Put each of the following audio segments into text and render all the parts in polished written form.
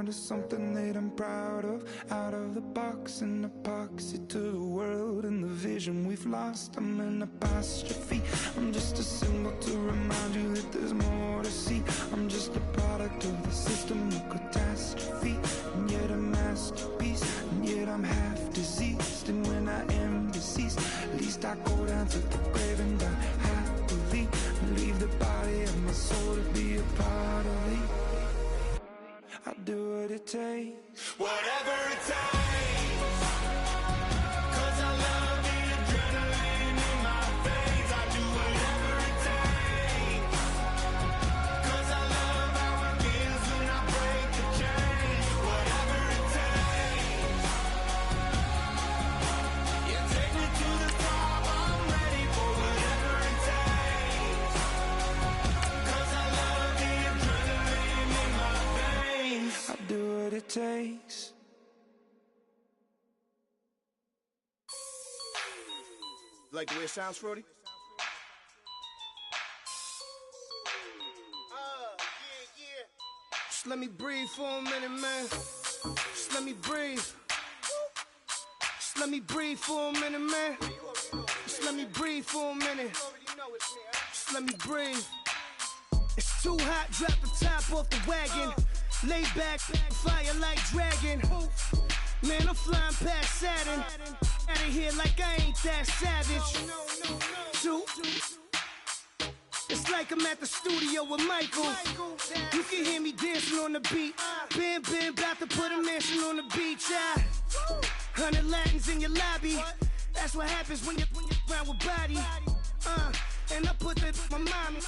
to something that I'm proud of. Out of the box, an epoxy to the world and the vision we've lost. I'm an apostrophe, I'm just a symbol to remind you that there's more to see. I'm just a product of the system of catastrophe, and yet a masterpiece, and yet I'm half diseased. And when I am deceased, at least I go down to the grave and die happily, and leave the body of my soul to be a part of it. I'll do what it takes, whatever it takes, 'cause I love the adrenaline in my veins. I do whatever it takes, 'cause I love how it feels when I break the chain. Whatever it takes, you take me to the top, I'm ready for whatever it takes, 'cause I love the adrenaline in my veins. I'll do what it takes. Like the way it sounds, Frody? Yeah. Just let me breathe for a minute, man. Just let me breathe. Just let me breathe for a minute, man. Just let me breathe for a minute. Just let me breathe. It's too hot, drop the top off the wagon. Lay back, fire like dragon. Man, I'm flying past Saturn. Out of here like I ain't that savage. Two. It's like I'm at the studio with Michael. You can hear me dancing on the beat. Bam, about to put a mansion on the beach. 100 Latins in your lobby. That's what happens when you're around with body. And I put that in my mommy.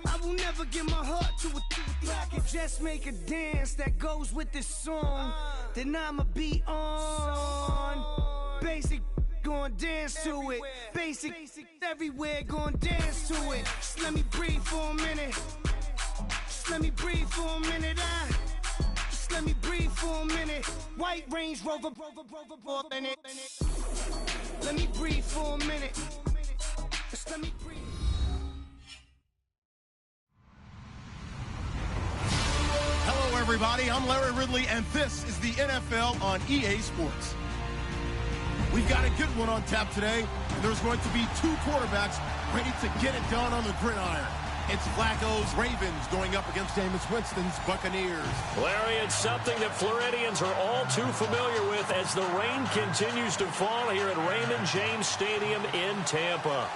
I will never give my heart to a I can just make a dance that goes with this song. Then I'ma be on. Basic, gon' dance to it. Basic, everywhere, gon' dance to it. Just let me breathe for a minute. Just let me breathe for a minute. Just let me breathe for a minute. White Range Rover, in it. Let me breathe for a minute. Just let me breathe. Hello, everybody. I'm Larry Ridley, and this is the NFL on EA Sports. We've got a good one on tap today, and there's going to be two quarterbacks ready to get it done on the gridiron. It's Flacco's Ravens going up against Jameis Winston's Buccaneers. Larry, it's something that Floridians are all too familiar with as the rain continues to fall here at Raymond James Stadium in Tampa.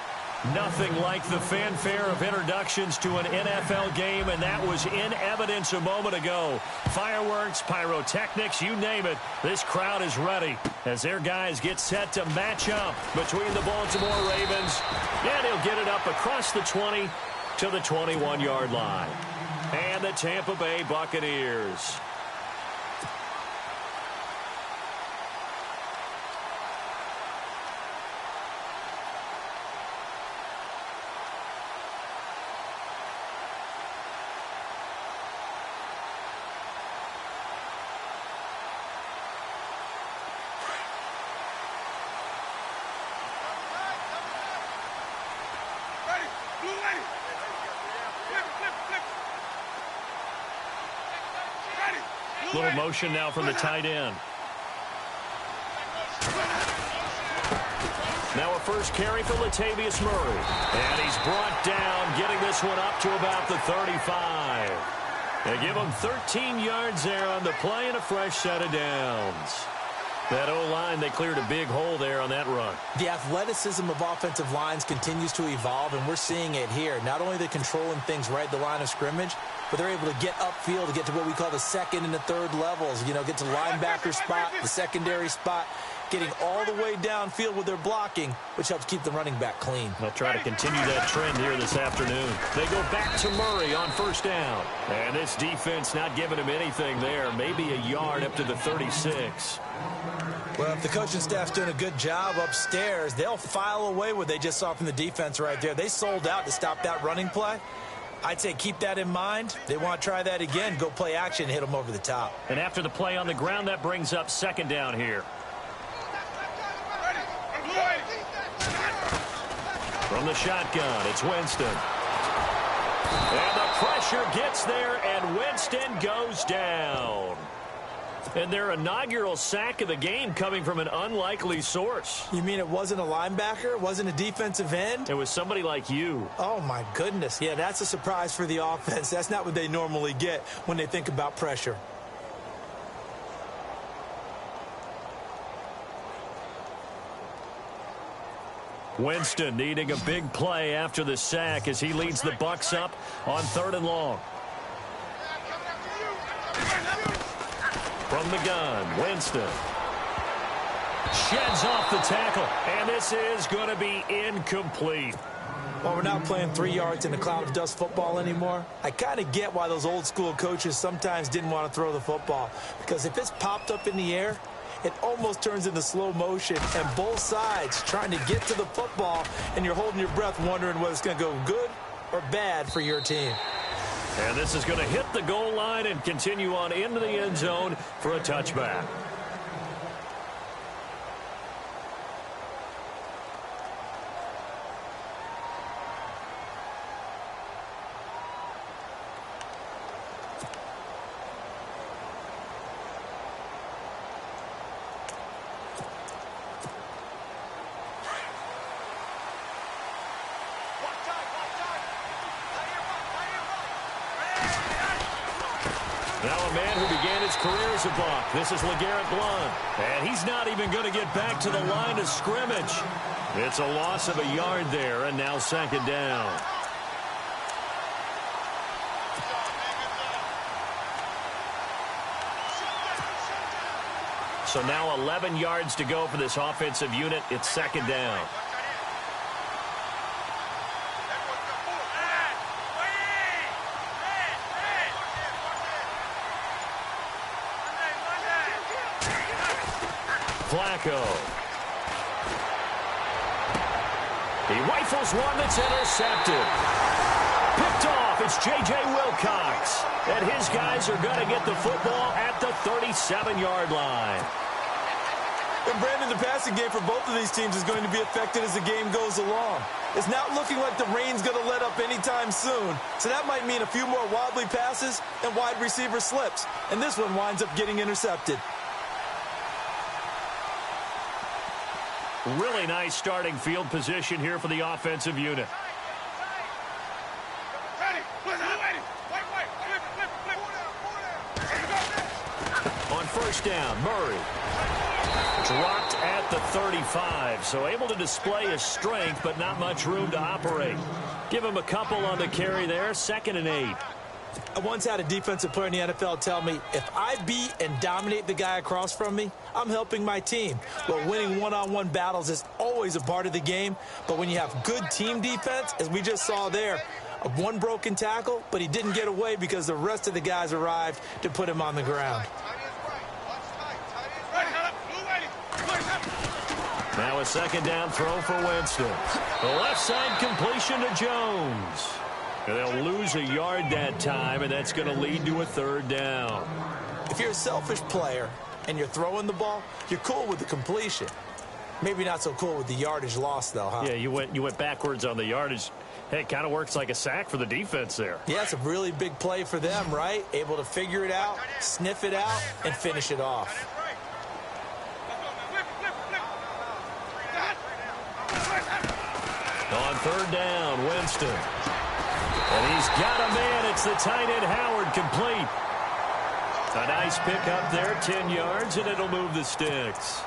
Nothing like the fanfare of introductions to an NFL game, and that was in evidence a moment ago. Fireworks, pyrotechnics, you name it. This crowd is ready as their guys get set to match up between the Baltimore Ravens. And he'll get it up across the 20 to the 21-yard line. And the Tampa Bay Buccaneers. Little motion now from the tight end. Now a first carry for Latavius Murray. And he's brought down, getting this one up to about the 35. They give him 13 yards there on the play and a fresh set of downs. That O-line, they cleared a big hole there on that run. The athleticism of offensive lines continues to evolve, and we're seeing it here. Not only are they controlling things right at the line of scrimmage, but they're able to get upfield to get to what we call the second and the third levels. You know, get to the linebacker spot, the secondary spot, getting all the way downfield with their blocking, which helps keep the running back clean. They'll try to continue that trend here this afternoon. They go back to Murray on first down. And this defense not giving him anything there. Maybe a yard up to the 36. Well, if the coaching staff's doing a good job upstairs, they'll file away what they just saw from the defense right there. They sold out to stop that running play. I'd say keep that in mind. They want to try that again, go play action, and hit them over the top. And after the play on the ground, that brings up second down here. From the shotgun, it's Winston. And the pressure gets there, and Winston goes down. And their inaugural sack of the game coming from an unlikely source. You mean it wasn't a linebacker? It wasn't a defensive end? It was somebody like you. Oh, my goodness. Yeah, that's a surprise for the offense. That's not what they normally get when they think about pressure. Winston needing a big play after the sack as he leads the Bucs up on 3rd and long. From the gun, Winston sheds off the tackle, and this is going to be incomplete. Well, we're not playing 3 yards in a cloud of dust football anymore. I kind of get why those old school coaches sometimes didn't want to throw the football, because if it's popped up in the air, it almost turns into slow motion, and both sides trying to get to the football, and you're holding your breath wondering whether it's going to go good or bad for your team. And this is going to hit the goal line and continue on into the end zone for a touchback. Now a man who began his career as a Buck. This is LeGarrette Blount. And he's not even going to get back to the line of scrimmage. It's a loss of a yard there, and now 2nd down. So now 11 yards to go for this offensive unit. It's 2nd down. Flacco. He rifles one that's intercepted. Picked off. It's J.J. Wilcox. And his guys are going to get the football at the 37-yard line. And Brandon, the passing game for both of these teams is going to be affected as the game goes along. It's not looking like the rain's going to let up anytime soon. So that might mean a few more wobbly passes and wide receiver slips. And this one winds up getting intercepted. Really nice starting field position here for the offensive unit. On 1st down, Murray. Dropped at the 35, so able to display his strength, but not much room to operate. Give him a couple on the carry there, 2nd and 8. I once had a defensive player in the NFL tell me, if I beat and dominate the guy across from me, I'm helping my team. Well, winning one-on-one battles is always a part of the game, but when you have good team defense, as we just saw there, one broken tackle, but he didn't get away because the rest of the guys arrived to put him on the ground. Now a 2nd down throw for Winston. The left side completion to Jones. And they'll lose a yard that time, and that's going to lead to a 3rd down. If you're a selfish player and you're throwing the ball, you're cool with the completion. Maybe not so cool with the yardage loss, though, huh? Yeah, you went backwards on the yardage. Hey, it kind of works like a sack for the defense there. Yeah, it's a really big play for them, right? Able to figure it out, sniff it out, and finish it off. On 3rd down, Winston. And he's got a man. It's the tight end, Howard, complete. A nice pick up there, 10 yards, and it'll move the sticks.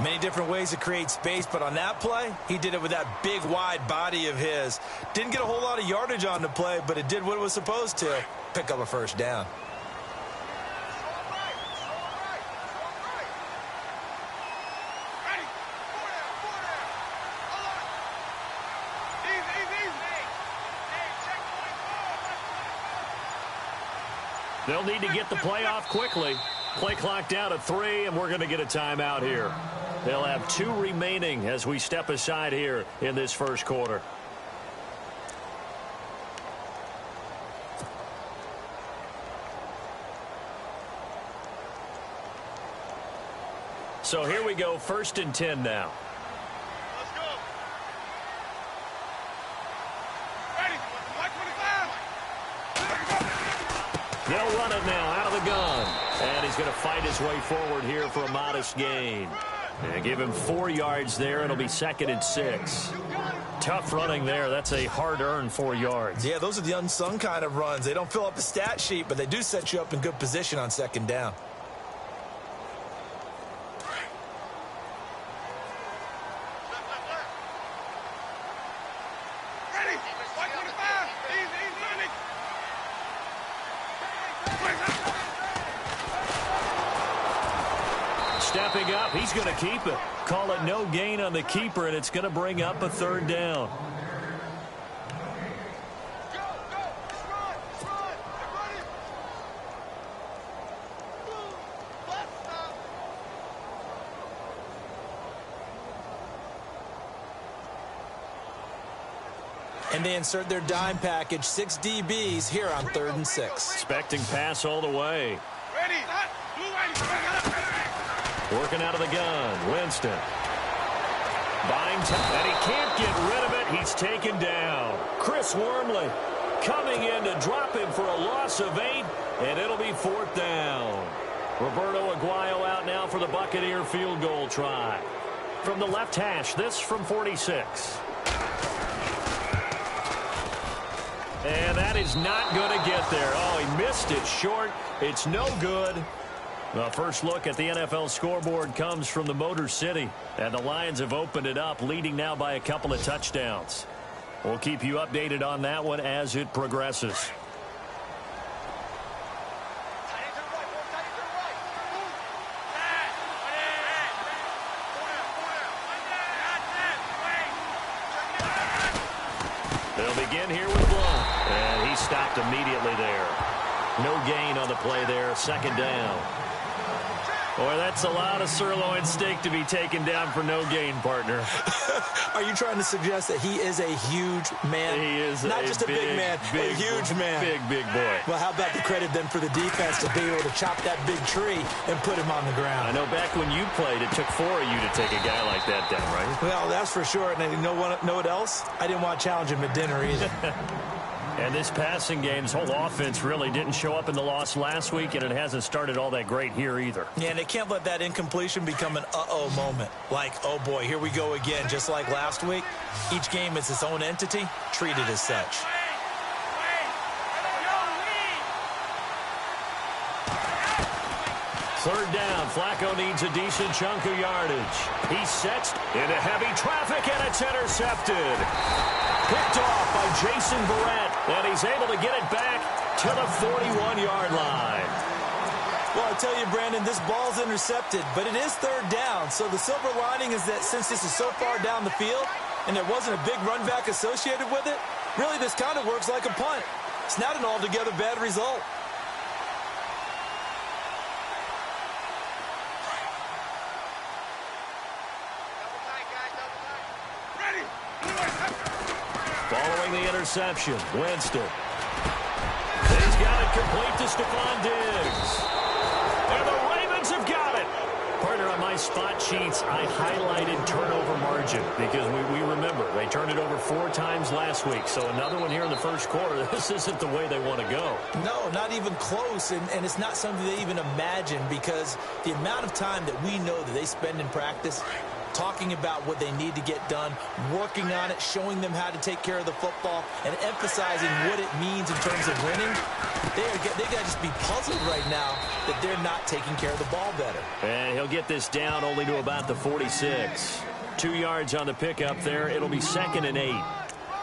Many different ways to create space, but on that play, he did it with that big, wide body of his. Didn't get a whole lot of yardage on the play, but it did what it was supposed to. Pick up a 1st down. They'll need to get the play off quickly. Play clock down to 3, and we're going to get a timeout here. They'll have 2 remaining as we step aside here in this 1st quarter. So here we go, 1st and 10 now. Let's go. Ready. They'll run it now out of the gun. And he's going to fight his way forward here for a modest gain. And give him 4 yards there. It'll be 2nd and 6. Tough running there. That's a hard-earned 4 yards. Yeah, those are the unsung kind of runs. They don't fill up the stat sheet, but they do set you up in good position on 2nd down. Stepping up, he's going to keep it. Call it no gain on the keeper, and it's going to bring up a 3rd down. And they insert their dime package, 6 DBs here on 3rd and 6. Expecting pass all the way. Working out of the gun, Winston. Buying time, and he can't get rid of it. He's taken down. Chris Wormley coming in to drop him for a loss of 8, and it'll be 4th down. Roberto Aguayo out now for the Buccaneer field goal try. From the left hash, this from 46. And that is not going to get there. Oh, he missed it short. It's no good. The first look at the NFL scoreboard comes from the Motor City. And the Lions have opened it up, leading now by a couple of touchdowns. We'll keep you updated on that one as it progresses. They'll begin here with Blunt. And he stopped immediately there. No gain on the play there. 2nd down. Boy, that's a lot of sirloin steak to be taken down for no gain, partner. Are you trying to suggest that he is a huge man? He is not just a big man, a huge man. Big boy. Well, how about the credit then for the defense to be able to chop that big tree and put him on the ground? I know back when you played, it took 4 of you to take a guy like that down, right? Well, that's for sure. And you know what else? I didn't want to challenge him at dinner either. And this passing game's whole offense really didn't show up in the loss last week, and it hasn't started all that great here either. Yeah, and they can't let that incompletion become an uh-oh moment. Like, oh boy, here we go again, just like last week. Each game is its own entity, treated as such. Third down, Flacco needs a decent chunk of yardage. He sets into heavy traffic, and it's intercepted. Picked off by Jason Verrett, and he's able to get it back to the 41-yard line. Well, I tell you, Brandon, this ball's intercepted, but it is 3rd down. So the silver lining is that since this is so far down the field and there wasn't a big run back associated with it, really this kind of works like a punt. It's not an altogether bad result. Following the interception, Winston. He's got it complete to Stephon Diggs. And the Ravens have got it. Partner, on my spot sheets, I highlighted turnover margin because we remember they turned it over 4 times last week. So another one here in the first quarter. This isn't the way they want to go. No, not even close. And it's not something they even imagine because the amount of time that we know that they spend in practice talking about what they need to get done, working on it, showing them how to take care of the football, and emphasizing what it means in terms of winning. They got to just be puzzled right now that they're not taking care of the ball better. And he'll get this down only to about the 46. 2 yards on the pickup there. It'll be 2nd and 8.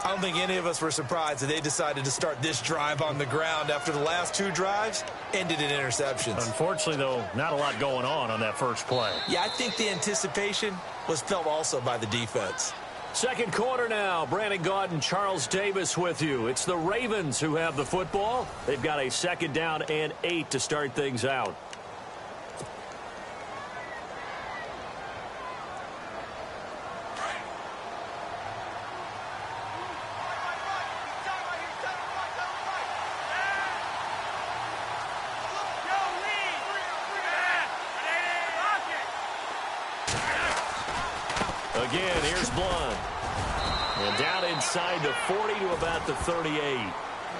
I don't think any of us were surprised that they decided to start this drive on the ground after the last 2 drives ended in interceptions. Unfortunately, though, not a lot going on that first play. Yeah, I think the anticipation was felt also by the defense. Second quarter now. Brandon Gaudin and Charles Davis with you. It's the Ravens who have the football. They've got a 2nd down and 8 to start things out. Again, here's Blunt. And down inside the 40 to about the 38.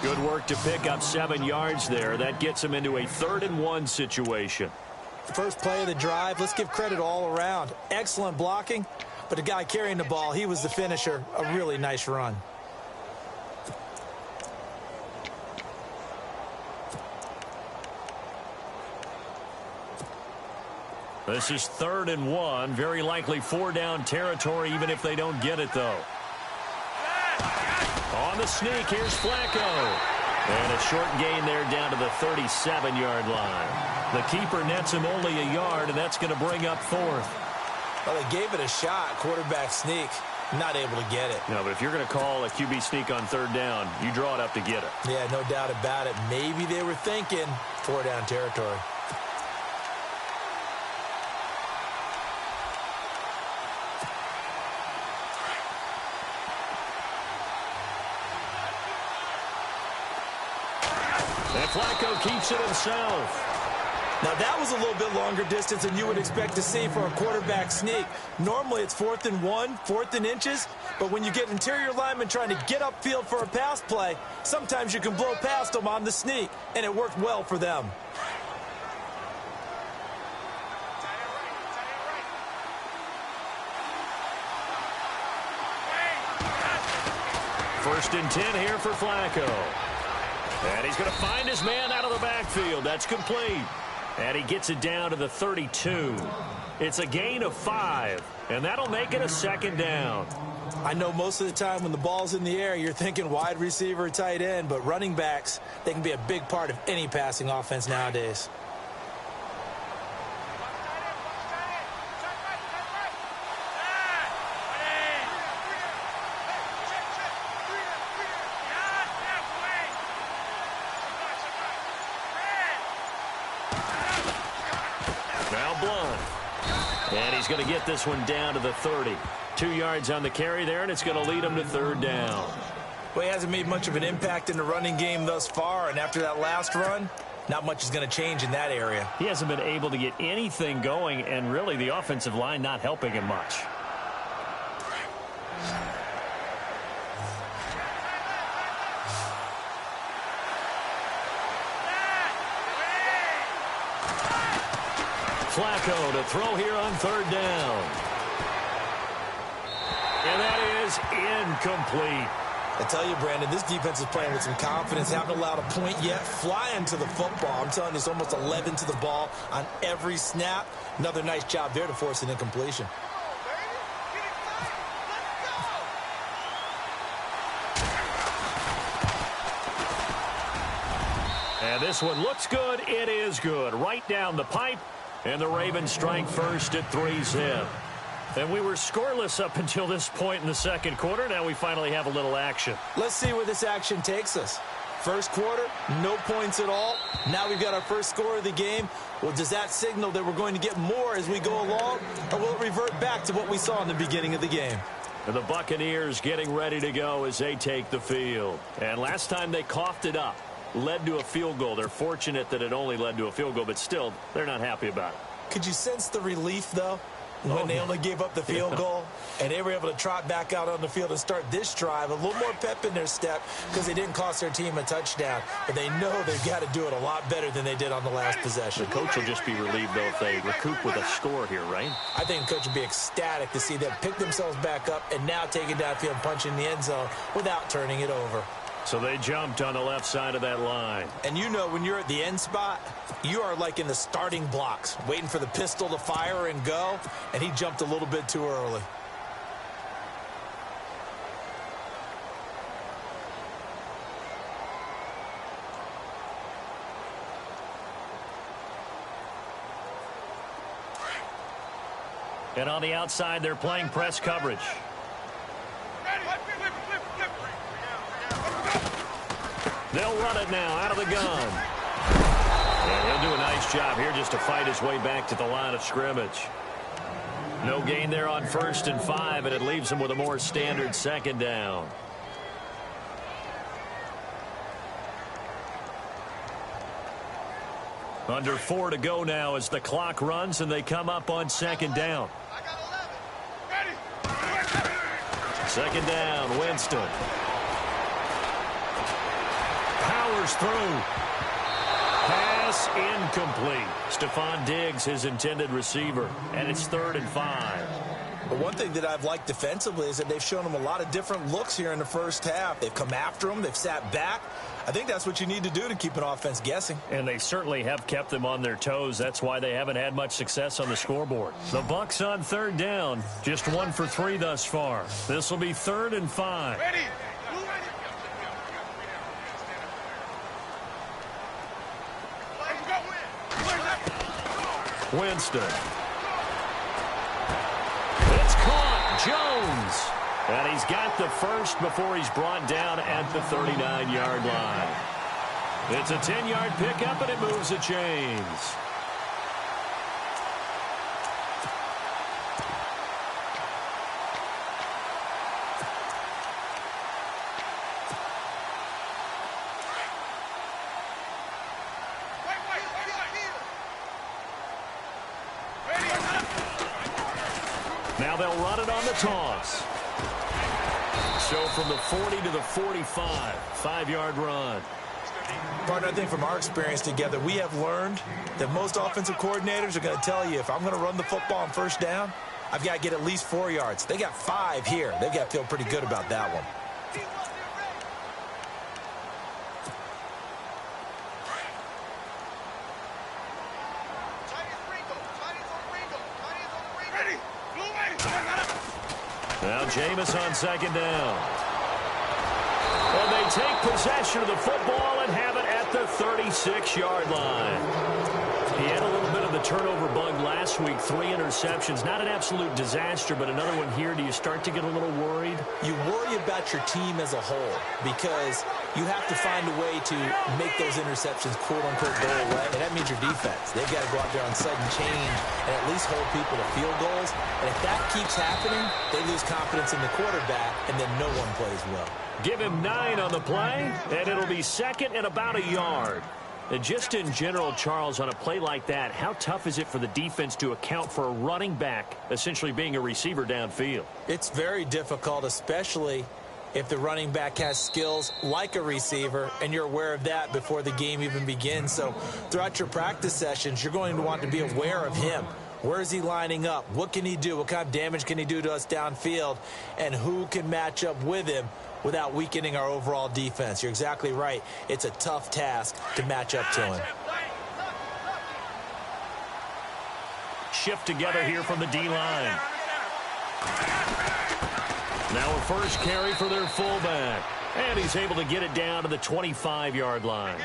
Good work to pick up 7 yards there. That gets him into a 3rd-and-1 situation. First play of the drive, let's give credit all around. Excellent blocking, but the guy carrying the ball, he was the finisher. A really nice run. This is 3rd-and-1. Very likely 4-down territory, even if they don't get it, though. On the sneak, here's Flacco. And a short gain there down to the 37-yard line. The keeper nets him only a yard, and that's going to bring up 4th. Well, they gave it a shot, quarterback sneak. Not able to get it. No, but if you're going to call a QB sneak on 3rd down, you draw it up to get it. Yeah, no doubt about it. Maybe they were thinking 4-down territory. And Flacco keeps it himself. Now, that was a little bit longer distance than you would expect to see for a quarterback sneak. Normally, it's 4th-and-1, 4th and inches. But when you get interior linemen trying to get upfield for a pass play, sometimes you can blow past them on the sneak, and it worked well for them. First and 10 here for Flacco. And he's going to find his man out of the backfield. That's complete. And he gets it down to the 32. It's a gain of 5, and that'll make it a 2nd down. I know most of the time when the ball's in the air, you're thinking wide receiver, tight end, but running backs, they can be a big part of any passing offense nowadays. And he's going to get this one down to the 30. 2 yards on the carry there, and it's going to lead him to 3rd down. Well, he hasn't made much of an impact in the running game thus far, and after that last run, not much is going to change in that area. He hasn't been able to get anything going, and really the offensive line not helping him much. Flacco to throw here on 3rd down. And that is incomplete. I tell you, Brandon, this defense is playing with some confidence. Haven't allowed a point yet. Flying to the football. I'm telling you, it's almost 11 to the ball on every snap. Another nice job there to force an incompletion. And this one looks good. It is good. Right down the pipe. And the Ravens strike first at 3-zip. And we were scoreless up until this point in the 2nd quarter. Now we finally have a little action. Let's see where this action takes us. First quarter, no points at all. Now we've got our first score of the game. Well, does that signal that we're going to get more as we go along? Or will it revert back to what we saw in the beginning of the game? And the Buccaneers getting ready to go as they take the field. And last time they coughed it up. Led to a field goal. They're fortunate that it only led to a field goal, but still, they're not happy about it. Could you sense the relief, though, when they only gave up the field goal and they were able to trot back out on the field and start this drive? A little more pep in their step because they didn't cost their team a touchdown, but they know they've got to do it a lot better than they did on the last possession. The coach will just be relieved, though, if they recoup with a score here, right? I think the coach would be ecstatic to see them pick themselves back up and now take it downfield and punch in the end zone without turning it over. So they jumped on the left side of that line. And you know, when you're at the end spot, you are like in the starting blocks, waiting for the pistol to fire and go, and he jumped a little bit too early. And on the outside, they're playing press coverage. They'll run it now out of the gun. And he'll do a nice job here just to fight his way back to the line of scrimmage. No gain there on 1st and 5, and it leaves him with a more standard 2nd down. Under 4 to go now as the clock runs, and they come up on 2nd down. 2nd down, Winston. powers through. Pass incomplete. Stephon Diggs, his intended receiver, and it's 3rd and 5. But one thing that I've liked defensively is that they've shown him a lot of different looks here in the first half. They've come after him. They've sat back. I think that's what you need to do to keep an offense guessing. And they certainly have kept them on their toes. That's why they haven't had much success on the scoreboard. The Bucs on 3rd down. Just 1 for 3 thus far. This will be 3rd and 5. Ready. Winston. It's caught. Jones. And he's got the first before he's brought down at the 39-yard line. It's a 10-yard pickup, and it moves the chains. Now they'll run it on the toss. So from the 40 to the 45, 5-yard run. Partner, I think from our experience together, we have learned that most offensive coordinators are going to tell you, if I'm going to run the football on 1st down, I've got to get at least 4 yards. They got 5 here. They've got to feel pretty good about that one. Now Jameis on 2nd down. And they take possession of the football and have it at the 36-yard line. He had a little bit of the turnover bug last week, 3 interceptions. Not an absolute disaster, but another one here. Do you start to get a little worried? You worry about your team as a whole because you have to find a way to make those interceptions, quote-unquote, go away. And that means your defense. They've got to go out there on sudden change and at least hold people to field goals. And if that keeps happening, they lose confidence in the quarterback, and then no one plays well. Give him 9 on the play, and it'll be 2nd and about a yard. And just in general, Charles, on a play like that, how tough is it for the defense to account for a running back essentially being a receiver downfield? It's very difficult, especially if the running back has skills like a receiver, and you're aware of that before the game even begins. So throughout your practice sessions, you're going to want to be aware of him. Where is he lining up? What can he do? What kind of damage can he do to us downfield? And who can match up with him without weakening our overall defense? You're exactly right. It's a tough task to match up to him. Shift together here from the D-line. Now a first carry for their fullback. And he's able to get it down to the 25-yard line.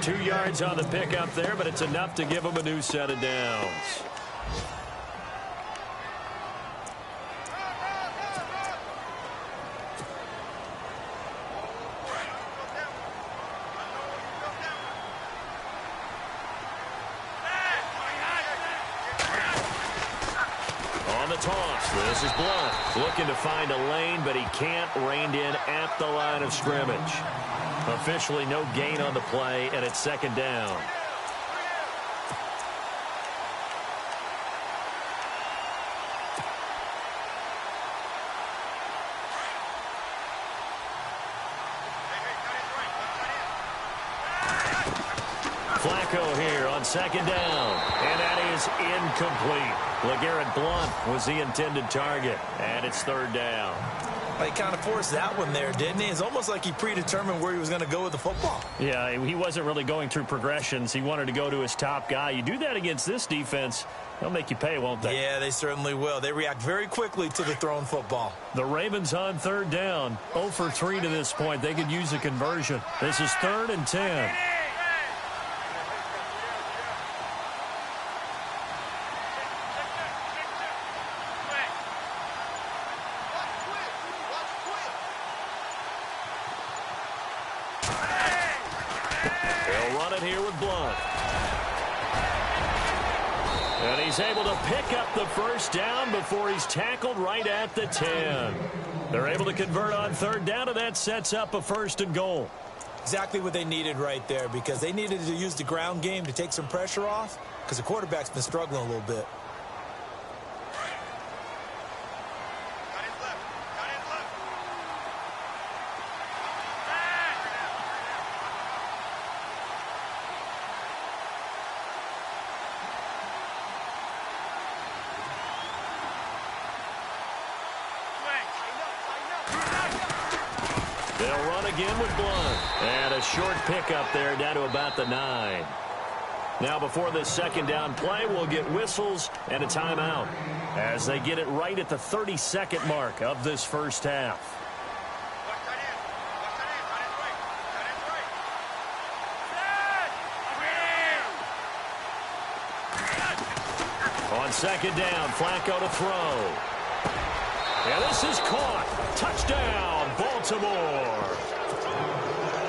2 yards on the pickup there, but it's enough to give him a new set of downs. Toss. This is Blunt looking to find a lane, but he can't. Reined in at the line of scrimmage. Officially no gain on the play, and it's 2nd down. Flacco here on 2nd down, and that is incomplete. LeGarrette Blount was the intended target, and it's 3rd down. He kind of forced that one there, didn't he? It's almost like he predetermined where he was going to go with the football. Yeah, he wasn't really going through progressions. He wanted to go to his top guy. You do that against this defense, they'll make you pay, won't they? Yeah, they certainly will. They react very quickly to the thrown football. The Ravens on 3rd down. 0 for 3 to this point. They could use a conversion. This is 3rd and 10. Here with Blount. And he's able to pick up the first down before he's tackled right at the 10. They're able to convert on 3rd down, and that sets up a 1st and goal. Exactly what they needed right there, because they needed to use the ground game to take some pressure off, because the quarterback's been struggling a little bit. They'll run again with Blunt. And a short pickup there down to about the 9. Now before this second down play, we'll get whistles and a timeout as they get it right at the 30-second mark of this first half. On second down, Flacco to throw. And this is caught. Touchdown, Baltimore.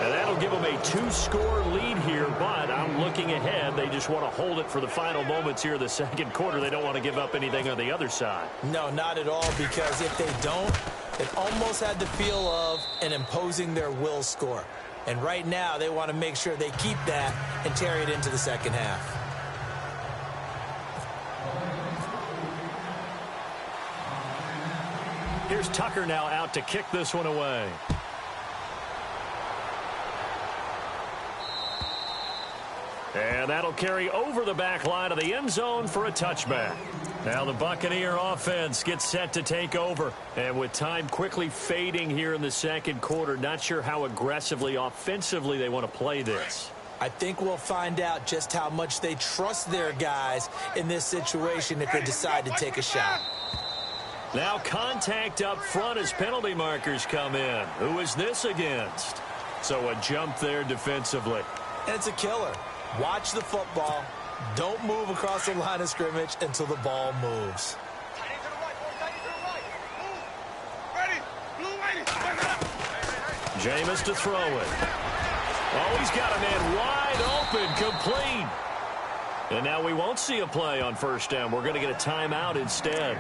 And that'll give them a 2-score lead here, but I'm looking ahead. They just want to hold it for the final moments here in the second quarter. They don't want to give up anything on the other side. No, not at all, because if they don't, it almost had the feel of an imposing their will score. And right now, they want to make sure they keep that and carry it into the second half. Here's Tucker now out to kick this one away. And that'll carry over the back line of the end zone for a touchback. Now the Buccaneer offense gets set to take over. And with time quickly fading here in the second quarter, not sure how aggressively, offensively they want to play this. I think we'll find out just how much they trust their guys in this situation if they decide to take a shot. Now contact up front as penalty markers come in. Who is this against? So a jump there defensively. And it's a killer. Watch the football. Don't move across the line of scrimmage until the ball moves. Jameis to throw it. Oh, he's got a man wide open, complete. And now we won't see a play on first down. We're going to get a timeout instead,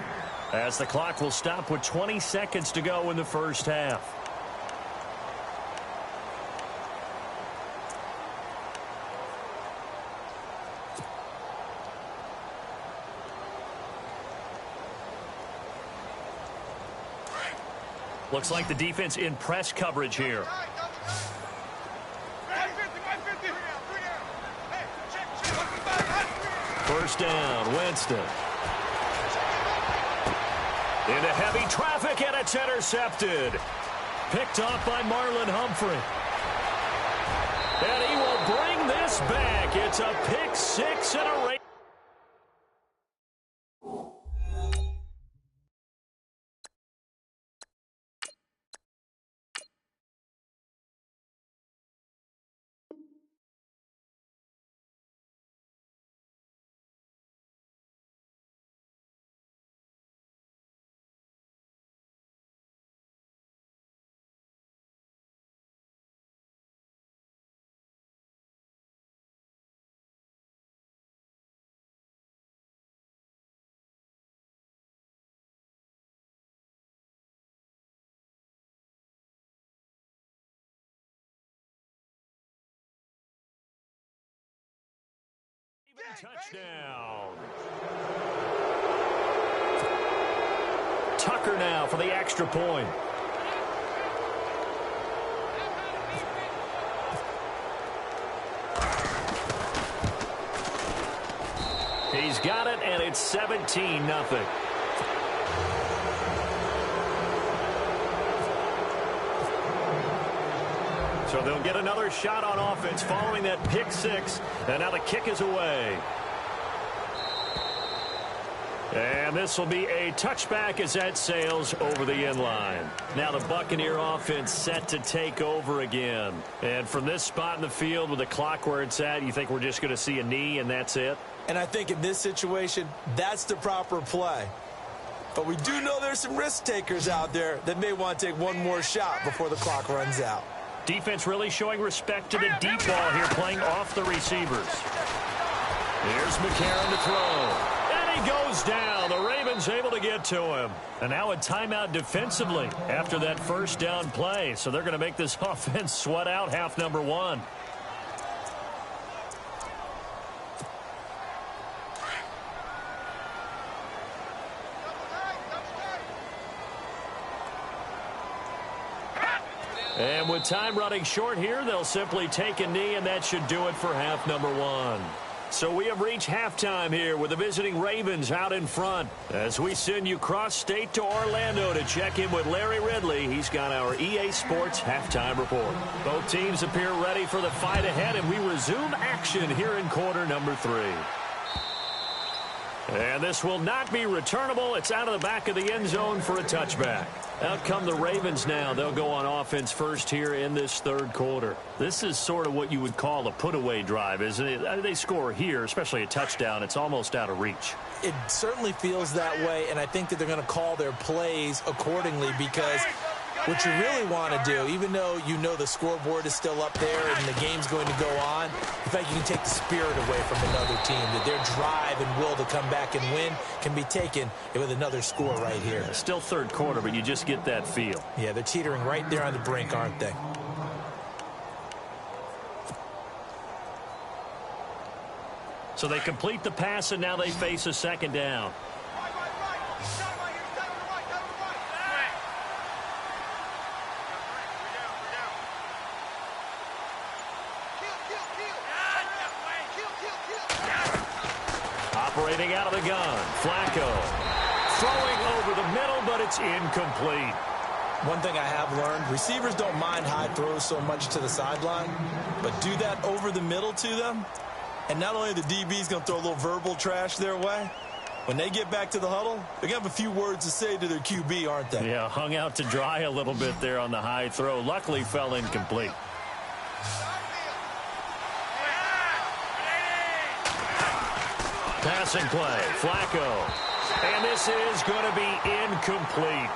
as the clock will stop with 20 seconds to go in the first half. Looks like the defense in press coverage here. First down, Winston. Into heavy traffic, and it's intercepted. Picked off by Marlon Humphrey. And he will bring this back. It's a pick six and a race. Touchdown. Tucker now for the extra point. He's got it, and it's 17-0. So they'll get another shot on offense following that pick six. And now the kick is away. And this will be a touchback as that sails over the end line. Now the Buccaneer offense set to take over again. And from this spot in the field with the clock where it's at, you think we're just going to see a knee and that's it? And I think in this situation, that's the proper play. But we do know there's some risk takers out there that may want to take one more shot before the clock runs out. Defense really showing respect to the deep ball here, playing off the receivers. Here's McCarron to throw. And he goes down. The Ravens able to get to him. And now a timeout defensively after that first down play. So they're going to make this offense sweat out half number one. And with time running short here, they'll simply take a knee, and that should do it for half number one. So we have reached halftime here with the visiting Ravens out in front. As we send you cross-state to Orlando to check in with Larry Ridley, he's got our EA Sports halftime report. Both teams appear ready for the fight ahead, and we resume action here in quarter number 3. And this will not be returnable. It's out of the back of the end zone for a touchback. Out come the Ravens now. They'll go on offense first here in this third quarter. This is sort of what you would call a put-away drive, isn't it? They score here, especially a touchdown. It's almost out of reach. It certainly feels that way, and I think that they're going to call their plays accordingly, because what you really want to do, even though you know the scoreboard is still up there and the game's going to go on, in fact, you can take the spirit away from another team, that their drive and will to come back and win can be taken with another score right here. Still third quarter, but you just get that feel. Yeah, they're teetering right there on the brink, aren't they? So they complete the pass, and now they face a second down. Operating out of the gun, Flacco. Throwing over the middle, but it's incomplete. One thing I have learned, receivers don't mind high throws so much to the sideline, but do that over the middle to them, and not only the DB's going to throw a little verbal trash their way, when they get back to the huddle, they're going to have a few words to say to their QB, aren't they? Yeah, hung out to dry a little bit there on the high throw. Luckily fell incomplete. Passing play, Flacco. And this is going to be incomplete.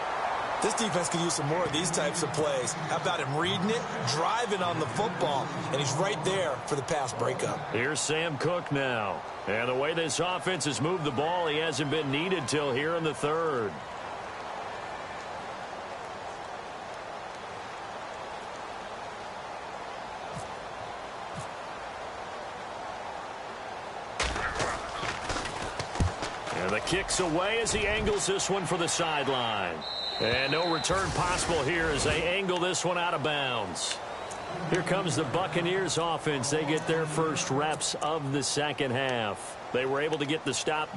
This defense could use some more of these types of plays. How about him reading it, driving on the football, and he's right there for the pass breakup. Here's Sam Cook now. And the way this offense has moved the ball, he hasn't been needed till here in the third. And the kick's away as he angles this one for the sideline. And no return possible here as they angle this one out of bounds. Here comes the Buccaneers offense. They get their first reps of the second half. They were able to get the stop.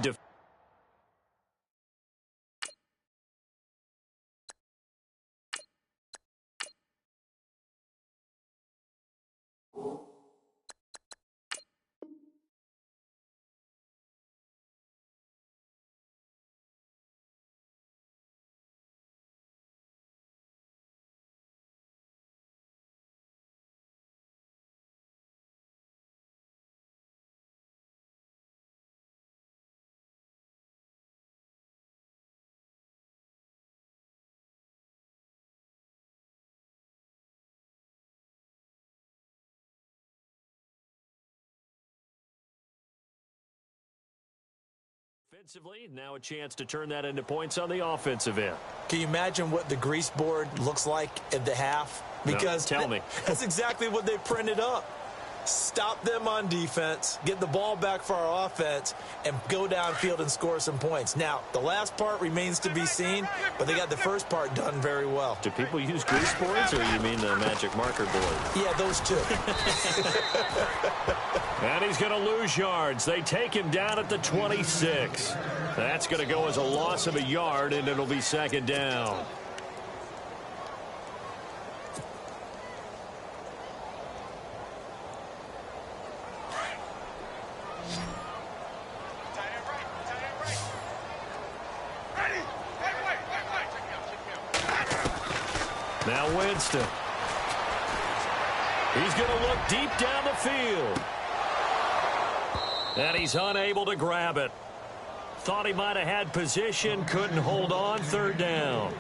Defensively, now a chance to turn that into points on the offensive end. Can you imagine what the grease board looks like at the half? Because no, tell me. That's exactly what they printed up. Stop them on defense, get the ball back for our offense, and go downfield and score some points. Now, the last part remains to be seen, but they got the first part done very well. Do people use grease boards, or you mean the magic marker board? Yeah, those two. And he's going to lose yards. They take him down at the 26. That's going to go as a loss of a yard, and it'll be second down. Now Winston. He's going to look deep down the field. And he's unable to grab it. Thought he might have had position, couldn't hold on, third down.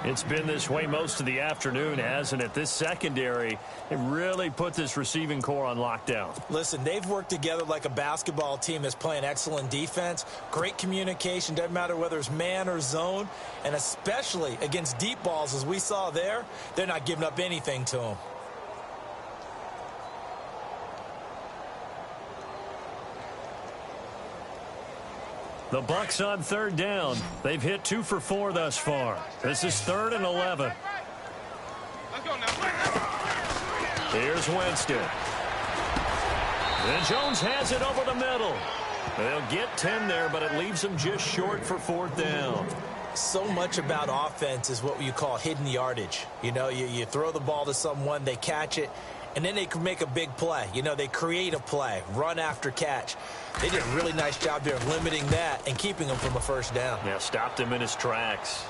It's been this way most of the afternoon, hasn't it? This secondary, it really put this receiving core on lockdown. Listen, they've worked together like a basketball team that's playing excellent defense. Great communication, doesn't matter whether it's man or zone. And especially against deep balls, as we saw there, they're not giving up anything to them. The Bucs on third down. They've hit 2 for 4 thus far. This is 3rd and 11. Here's Winston. And Jones has it over the middle. They'll get 10 there, but it leaves them just short for 4th down. So much about offense is what you call hidden yardage. You know, you throw the ball to someone, they catch it, and then they can make a big play. You know, they create a play, run after catch. They did a really nice job there of limiting that and keeping him from a 1st down. Yeah, stopped him in his tracks.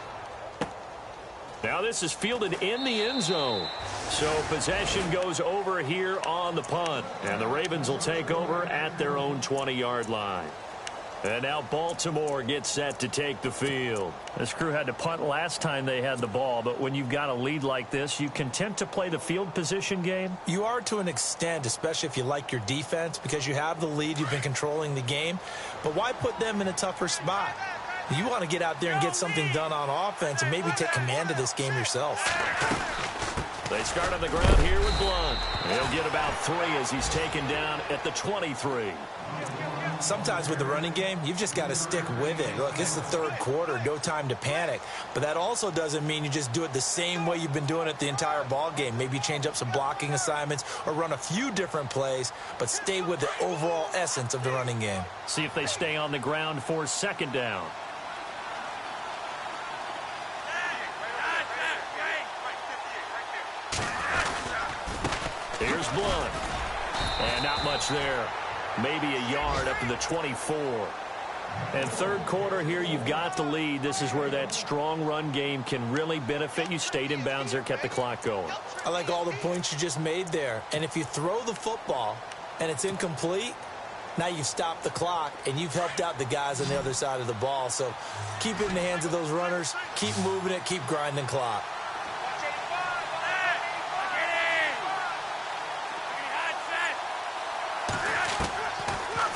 Now this is fielded in the end zone. So possession goes over here on the punt. And the Ravens will take over at their own 20-yard line. And now Baltimore gets set to take the field. This crew had to punt last time they had the ball, but when you've got a lead like this, you content to play the field position game? You are to an extent, especially if you like your defense, because you have the lead, you've been controlling the game. But why put them in a tougher spot? You want to get out there and get something done on offense and maybe take command of this game yourself. They start on the ground here with Blunt. He'll get about 3 as he's taken down at the 23. Sometimes with the running game, you've just got to stick with it. Look, it's the 3rd quarter, no time to panic. But that also doesn't mean you just do it the same way you've been doing it the entire ball game. Maybe change up some blocking assignments or run a few different plays, but stay with the overall essence of the running game. See if they stay on the ground for 2nd down. Here's Blunt. And not much there. Maybe a yard up to the 24. And 3rd quarter here, you've got the lead. This is where that strong run game can really benefit you. Stayed in bounds there, kept the clock going. I like all the points you just made there. And if you throw the football and it's incomplete, now you've stopped the clock and you've helped out the guys on the other side of the ball. So keep it in the hands of those runners. Keep moving it. Keep grinding clock.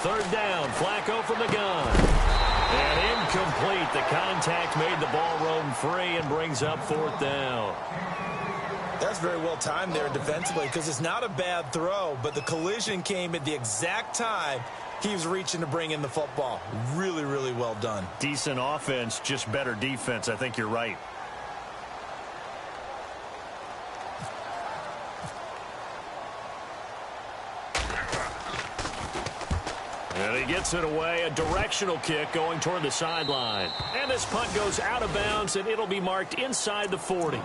3rd down, Flacco from the gun. And incomplete. The contact made the ball roam free and brings up 4th down. That's very well timed there defensively because it's not a bad throw, but the collision came at the exact time he was reaching to bring in the football. Really, really well done. Decent offense, just better defense. I think you're right. And he gets it away, a directional kick going toward the sideline. And this punt goes out of bounds, and it'll be marked inside the 40.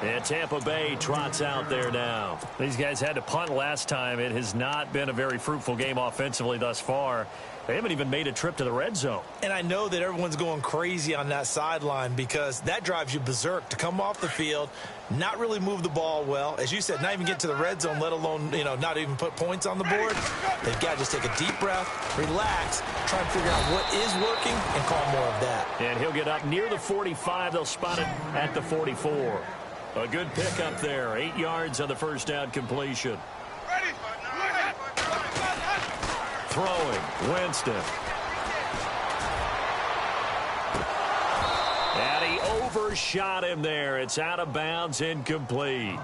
And Tampa Bay trots out there now. These guys had to punt last time. It has not been a very fruitful game offensively thus far. They haven't even made a trip to the red zone. And I know that everyone's going crazy on that sideline because that drives you berserk to come off the field, not really move the ball well. As you said, not even get to the red zone, let alone, not even put points on the board. They've got to just take a deep breath, relax, try and figure out what is working and call more of that. And he'll get up near the 45. They'll spot it at the 44. A good pick up there. 8 yards on the 1st down completion. Throwing, Winston. And he overshot him there. It's out of bounds, incomplete.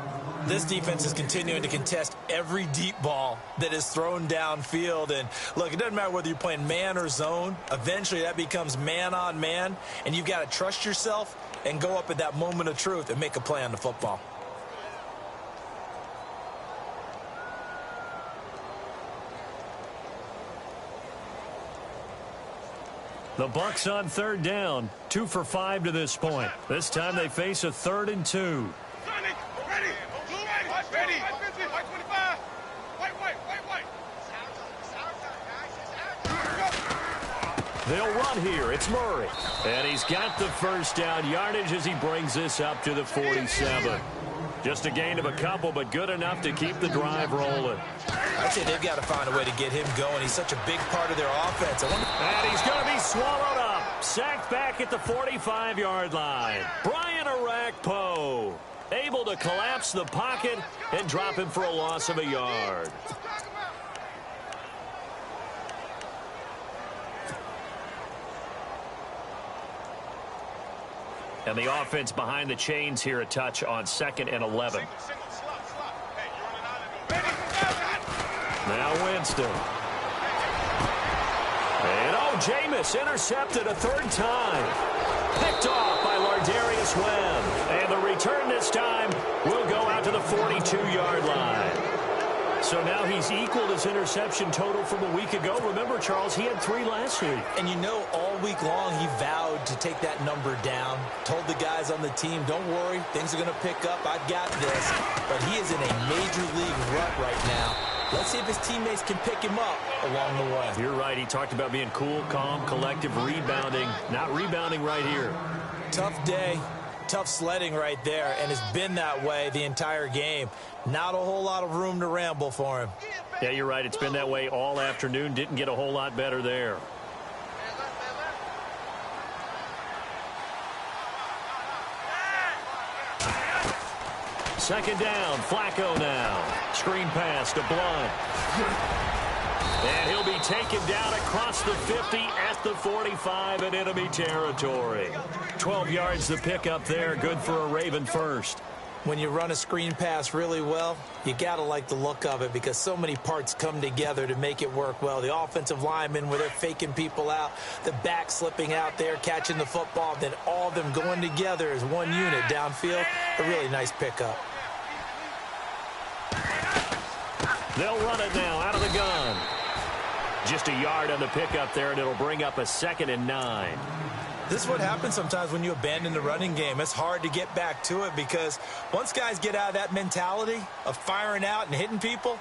This defense is continuing to contest every deep ball that is thrown downfield. And, look, it doesn't matter whether you're playing man or zone. Eventually that becomes man on man, and you've got to trust yourself and go up at that moment of truth and make a play on the football. The Bucs on 3rd down, 2 for 5 to this point. This time they face a 3rd and 2. They'll run here. It's Murray. And he's got the 1st down yardage as he brings this up to the 47. Just a gain of a couple, but good enough to keep the drive rolling. I'd say they've got to find a way to get him going. He's such a big part of their offense. And he's going to be swallowed up. Sacked back at the 45-yard line. Brian Arakpo able to collapse the pocket and drop him for a loss of a yard. And the offense behind the chains here, a touch on 2nd and 11. Now Winston. And Jameis intercepted a 3rd time. Picked off by Lardarius Webb. And the return this time will go out to the 42-yard line. So now he's equaled his interception total from a week ago. Remember, Charles, he had 3 last week. And you know, all week long he vowed to take that number down. Told the guys on the team, don't worry, things are going to pick up. I've got this. But he is in a major league rut right now. Let's see if his teammates can pick him up along the way. You're right. He talked about being cool, calm, collective, rebounding. Not rebounding right here. Tough day. Tough sledding right there, and it's been that way the entire game. Not a whole lot of room to ramble for him. Yeah, you're right. It's been that way all afternoon. Didn't get a whole lot better there. Second down, Flacco now. Screen pass to Blunt. And he'll be taken down across the 50 at the 45 in enemy territory. 12 yards to pick up there. Good for a Raven first. When you run a screen pass really well, you got to like the look of it because so many parts come together to make it work well. The offensive linemen where they're faking people out, the back slipping out there, catching the football, then all of them going together as one unit downfield. A really nice pickup. They'll run it now out of the gun. Just a yard on the pickup there, and it'll bring up a 2nd and 9. This is what happens sometimes when you abandon the running game. It's hard to get back to it because once guys get out of that mentality of firing out and hitting people,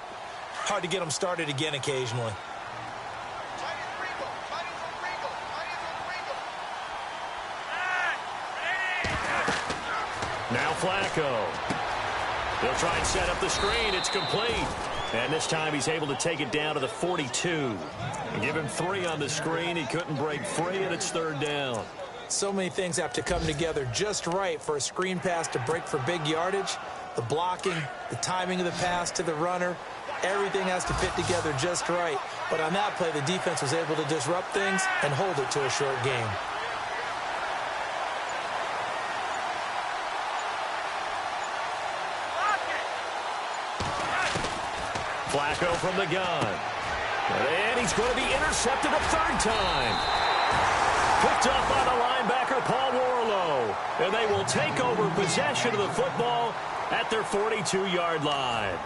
hard to get them started again occasionally. Now Flacco. They'll try and set up the screen. It's complete. And this time he's able to take it down to the 42. And give him 3 on the screen. He couldn't break free, and it's 3rd down. So many things have to come together just right for a screen pass to break for big yardage. The blocking, the timing of the pass to the runner, everything has to fit together just right. But on that play, the defense was able to disrupt things and hold it to a short game. Flacco from the gun. And he's going to be intercepted a 3rd time. Picked up by the linebacker, Paul Warlow. And they will take over possession of the football at their 42-yard line.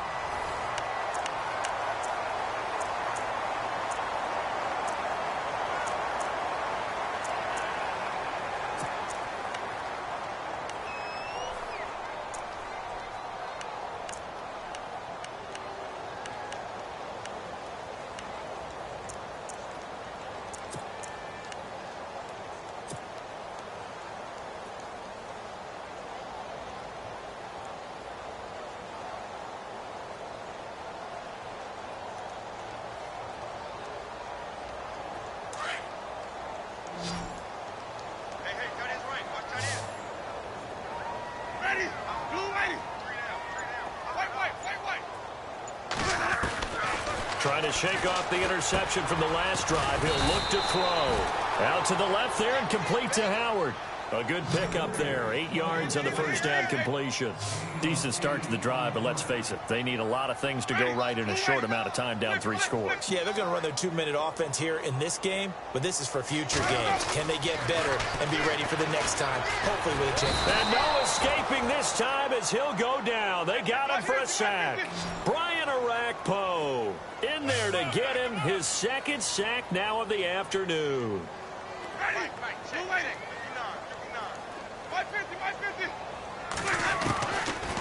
Trying to shake off the interception from the last drive. He'll look to throw. Out to the left there and complete to Howard. A good pickup there. 8 yards on the first down completion. Decent start to the drive, but let's face it, they need a lot of things to go right in a short amount of time down 3 scores. Yeah, they're going to run their 2-minute offense here in this game, but this is for future games. Can they get better and be ready for the next time? Hopefully with a chance. And no escaping this time as he'll go down. They got him for a sack. Brian Arakpo in there to get him his 2nd sack now of the afternoon.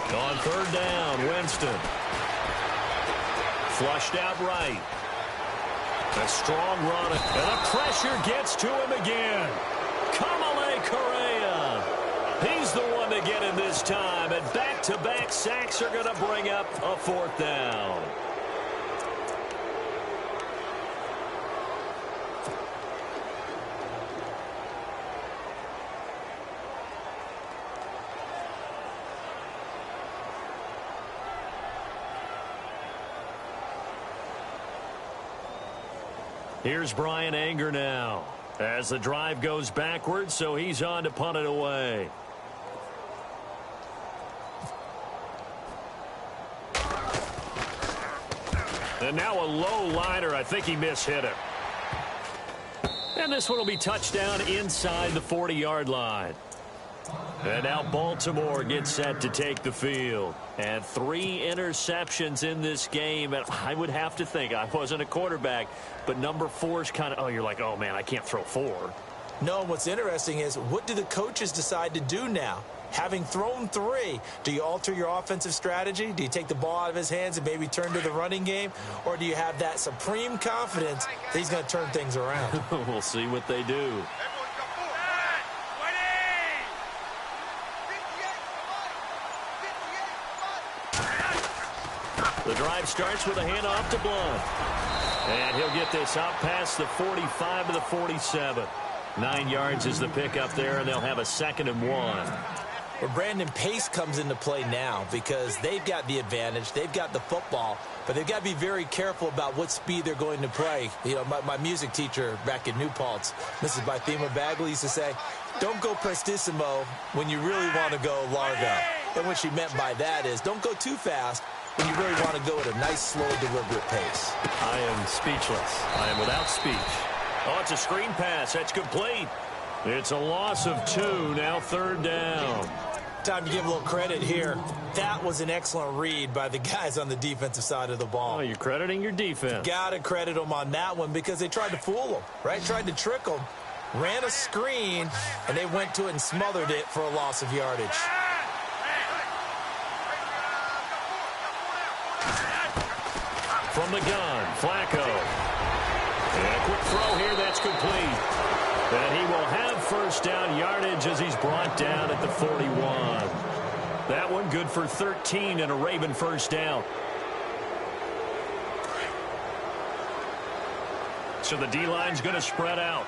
On 3rd down, Winston. Flushed out right. A strong run, and the pressure gets to him again. Kamale Correa. He's the one to get him this time, and back-to-back sacks are going to bring up a 4th down. Here's Brian Anger now as the drive goes backwards, so he's on to punt it away. And now a low liner. I think he mishit it. And this one will be touchdown inside the 40-yard line. And now Baltimore gets set to take the field. And 3 interceptions in this game. And I would have to think, I wasn't a quarterback, but number 4 is kind of, oh, you're like, oh, man, I can't throw 4. No, what's interesting is, what do the coaches decide to do now? Having thrown 3, do you alter your offensive strategy? Do you take the ball out of his hands and maybe turn to the running game? Or do you have that supreme confidence that he's going to turn things around? We'll see what they do. The drive starts with a handoff to Blunt. And he'll get this out past the 45 to the 47. 9 yards is the pickup there, and they'll have a 2nd and 1. Well, Brandon, pace comes into play now because they've got the advantage. They've got the football, but they've got to be very careful about what speed they're going to play. You know, my music teacher back in New Paltz, Mrs. Bythema Bagley, used to say, don't go prestissimo when you really want to go largo. And what she meant by that is don't go too fast when you really want to go at a nice, slow, deliberate pace. I am speechless. I am without speech. Oh, it's a screen pass. That's complete. It's a loss of 2. Now 3rd down. Time to give a little credit here. That was an excellent read by the guys on the defensive side of the ball. Oh, you're crediting your defense. Got to credit them on that one because they tried to fool them, right? Tried to trick them. Ran a screen, and they went to it and smothered it for a loss of yardage. From the gun, Flacco. And a quick throw here, that's complete. And he will have 1st down yardage as he's brought down at the 41. That one good for 13 and a Raven 1st down. So the D-line's going to spread out.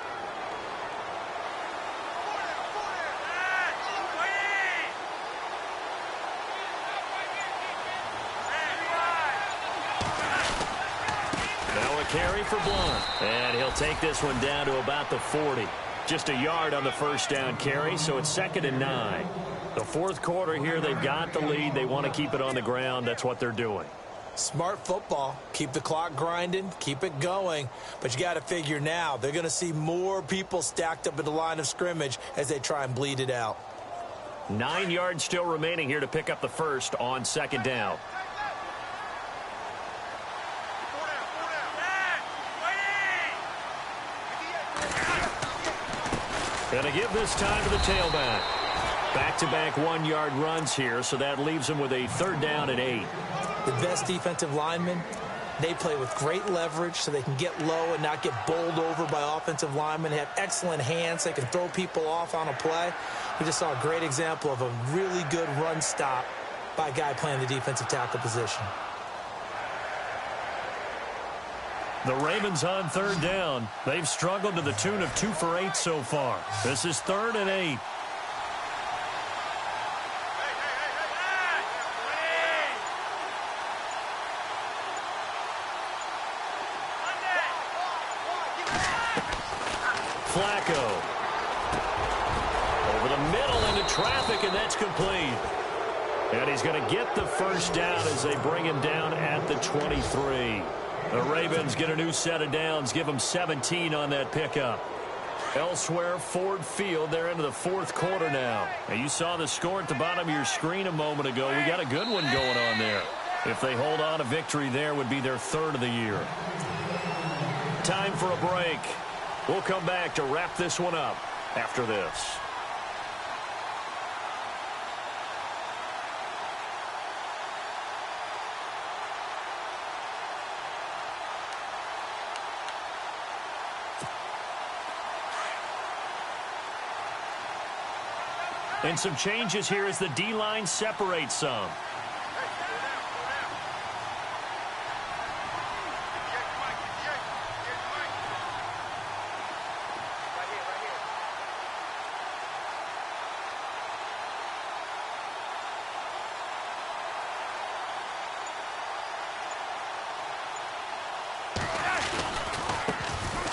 Carry for Blunt. And he'll take this one down to about the 40. Just a yard on the 1st down carry, so it's 2nd and 9. The 4th quarter here, they've got the lead. They want to keep it on the ground. That's what they're doing. Smart football. Keep the clock grinding. Keep it going. But you got to figure now, they're going to see more people stacked up at the line of scrimmage as they try and bleed it out. 9 yards still remaining here to pick up the 1st on 2nd down. And a give this time to the tailback. Back-to-back 1-yard runs here, so that leaves him with a 3rd down and 8. The best defensive linemen, they play with great leverage so they can get low and not get bowled over by offensive linemen. They have excellent hands. They can throw people off on a play. We just saw a great example of a really good run stop by a guy playing the defensive tackle position. The Ravens on 3rd down. They've struggled to the tune of 2 for 8 so far. This is 3rd and 8. Flacco. Over the middle into traffic, and that's complete. And he's going to get the 1st down as they bring him down at the 23. The Ravens get a new set of downs, give them 17 on that pickup. Elsewhere, Ford Field, they're into the 4th quarter now. And you saw the score at the bottom of your screen a moment ago. We got a good one going on there. If they hold on, a victory there would be their 3rd of the year. Time for a break. We'll come back to wrap this one up after this. And some changes here as the D-line separates some.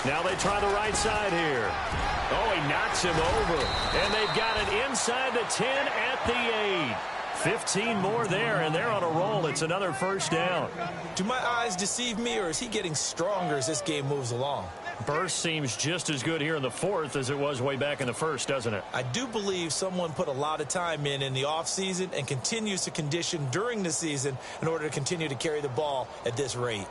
Now they try the right side here. Oh, he knocks him over. And they've got it inside the 10 at the 8. 15 more there, and they're on a roll. It's another 1st down. Do my eyes deceive me, or is he getting stronger as this game moves along? Burst seems just as good here in the fourth as it was way back in the first, doesn't it? I do believe someone put a lot of time in the offseason and continues to condition during the season in order to continue to carry the ball at this rate.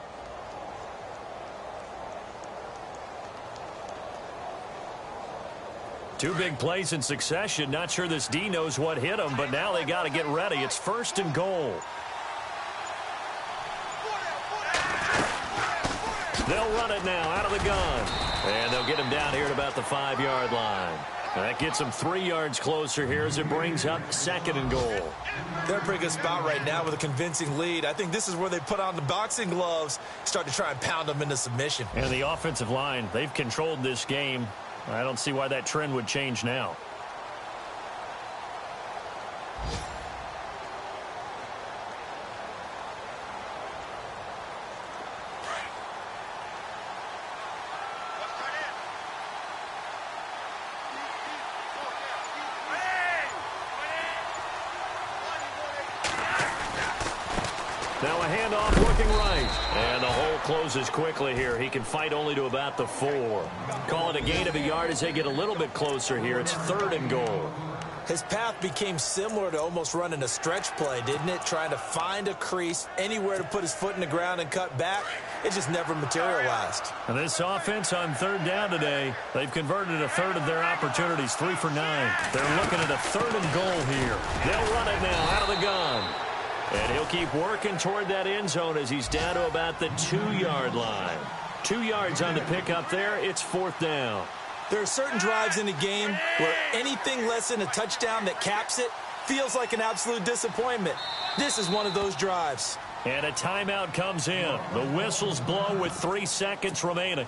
Two big plays in succession. Not sure this D knows what hit him, but now they got to get ready. It's 1st and goal. They'll run it now out of the gun. And they'll get him down here at about the 5-yard line. That gets him 3 yards closer here as it brings up 2nd and goal. They're in a pretty good spot right now with a convincing lead. I think this is where they put on the boxing gloves, start to try and pound them into submission. And the offensive line, they've controlled this game. I don't see why that trend would change now. Now a handoff looking right. And the hole closes quickly here. He can fight only to about the 4. Call it a gain of a yard as they get a little bit closer here. It's 3rd and goal. His path became similar to almost running a stretch play, didn't it? Trying to find a crease, anywhere to put his foot in the ground and cut back. It just never materialized. And this offense on 3rd down today, they've converted a third of their opportunities, 3 for 9. They're looking at a 3rd and goal here. They'll run it now out of the gun. And he'll keep working toward that end zone as he's down to about the 2-yard line. 2 yards on the pickup there. It's 4th down. There are certain drives in the game where anything less than a touchdown that caps it feels like an absolute disappointment. This is one of those drives. And a timeout comes in. The whistles blow with 3 seconds remaining.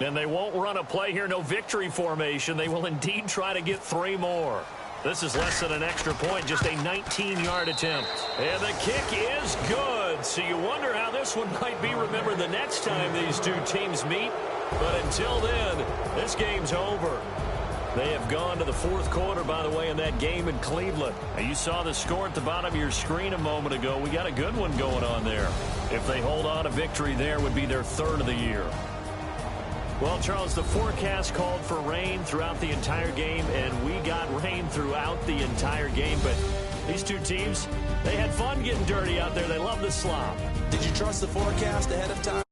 And they won't run a play here, no victory formation. They will indeed try to get 3 more. This is less than an extra point, just a 19-yard attempt. And the kick is good. So you wonder how this one might be remembered the next time these two teams meet. But until then, this game's over. They have gone to the 4th quarter, by the way, in that game in Cleveland. Now, you saw the score at the bottom of your screen a moment ago. We got a good one going on there. If they hold on, a victory there would be their 3rd of the year. Well, Charles, the forecast called for rain throughout the entire game, and we got rain throughout the entire game. But these two teams, they had fun getting dirty out there. They love the slop. Did you trust the forecast ahead of time?